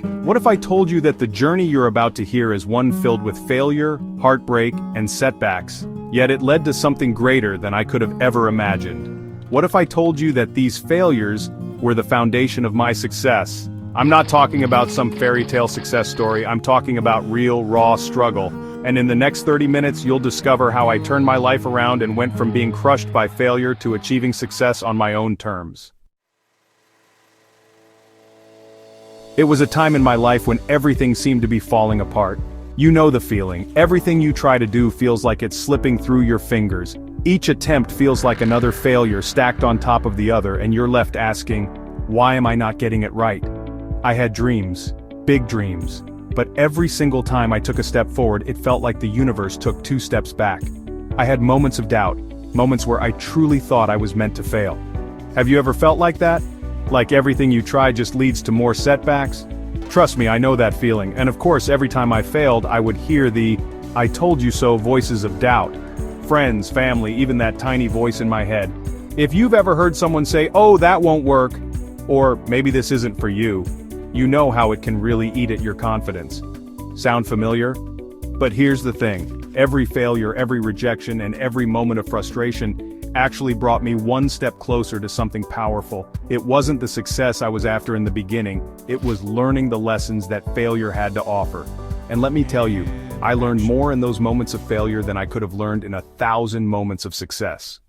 What if I told you that the journey you're about to hear is one filled with failure, heartbreak, and setbacks, yet it led to something greater than I could have ever imagined? What if I told you that these failures were the foundation of my success? I'm not talking about some fairy tale success story, I'm talking about real, raw struggle. And in the next 30 minutes you'll discover how I turned my life around and went from being crushed by failure to achieving success on my own terms. It was a time in my life when everything seemed to be falling apart. You know the feeling. Everything you try to do feels like it's slipping through your fingers. Each attempt feels like another failure stacked on top of the other, and you're left asking, why am I not getting it right? I had dreams, big dreams, but every single time I took a step forward, it felt like the universe took 2 steps back. I had moments of doubt, moments where I truly thought I was meant to fail. Have you ever felt like that? Like everything you try just leads to more setbacks? Trust me, I know that feeling, and of course every time I failed I would hear the "I told you so" voices of doubt. Friends, family, even that tiny voice in my head. If you've ever heard someone say, "Oh, that won't work," or "maybe this isn't for you," you know how it can really eat at your confidence. Sound familiar? But here's the thing, every failure, every rejection, and every moment of frustration actually brought me one step closer to something powerful. It wasn't the success I was after in the beginning, it was learning the lessons that failure had to offer. And let me tell you, I learned more in those moments of failure than I could have learned in 1,000 moments of success.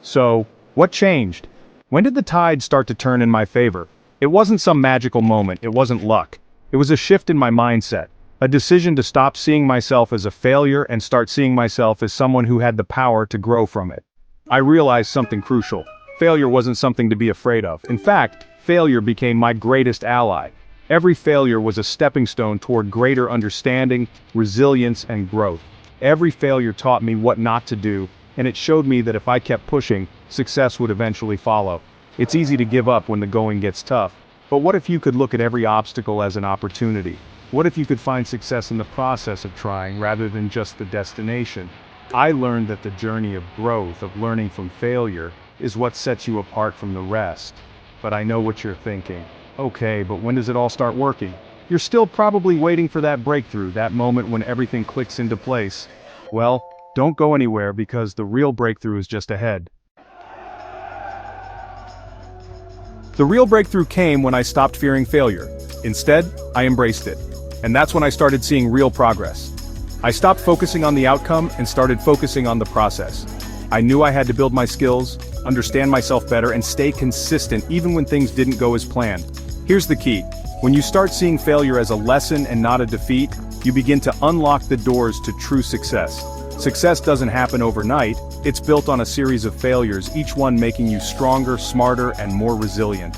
So, what changed? When did the tide start to turn in my favor? It wasn't some magical moment, it wasn't luck. It was a shift in my mindset. A decision to stop seeing myself as a failure and start seeing myself as someone who had the power to grow from it. I realized something crucial. Failure wasn't something to be afraid of. In fact, failure became my greatest ally. Every failure was a stepping stone toward greater understanding, resilience, and growth. Every failure taught me what not to do, and it showed me that if I kept pushing, success would eventually follow. It's easy to give up when the going gets tough, but what if you could look at every obstacle as an opportunity? What if you could find success in the process of trying rather than just the destination? I learned that the journey of growth, of learning from failure, is what sets you apart from the rest. But I know what you're thinking. Okay, but when does it all start working? You're still probably waiting for that breakthrough, that moment when everything clicks into place. Well, don't go anywhere because the real breakthrough is just ahead. The real breakthrough came when I stopped fearing failure. Instead, I embraced it. And that's when I started seeing real progress. I stopped focusing on the outcome and started focusing on the process. I knew I had to build my skills, understand myself better, and stay consistent even when things didn't go as planned. Here's the key. When you start seeing failure as a lesson and not a defeat, you begin to unlock the doors to true success. Success doesn't happen overnight, it's built on a series of failures, each one making you stronger, smarter, and more resilient.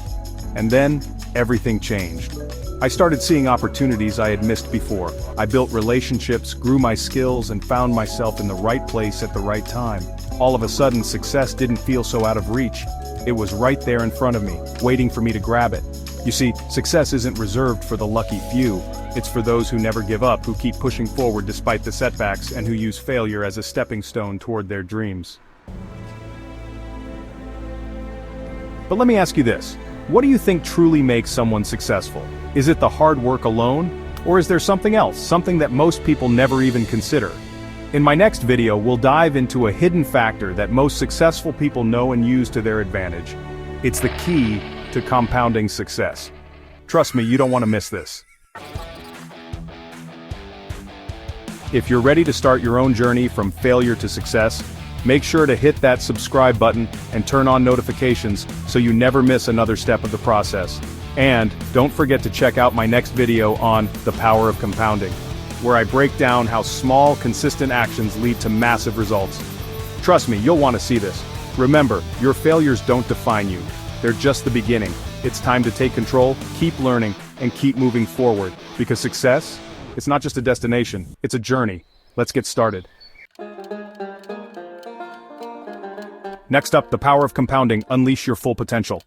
And then, everything changed. I started seeing opportunities I had missed before. I built relationships, grew my skills, and found myself in the right place at the right time. All of a sudden, success didn't feel so out of reach. It was right there in front of me, waiting for me to grab it. You see, success isn't reserved for the lucky few. It's for those who never give up, who keep pushing forward despite the setbacks, and who use failure as a stepping stone toward their dreams. But let me ask you this. What do you think truly makes someone successful? Is it the hard work alone? Or is there something else, something that most people never even consider? In my next video, we'll dive into a hidden factor that most successful people know and use to their advantage. It's the key to compounding success. Trust me, you don't want to miss this. If you're ready to start your own journey from failure to success, make sure to hit that subscribe button and turn on notifications so you never miss another step of the process. And don't forget to check out my next video on the power of compounding, where I break down how small, consistent actions lead to massive results. Trust me, you'll want to see this. Remember, your failures don't define you. They're just the beginning. It's time to take control, keep learning, and keep moving forward. Because success, it's not just a destination, it's a journey. Let's get started. Next up, the power of compounding. Unleash your full potential.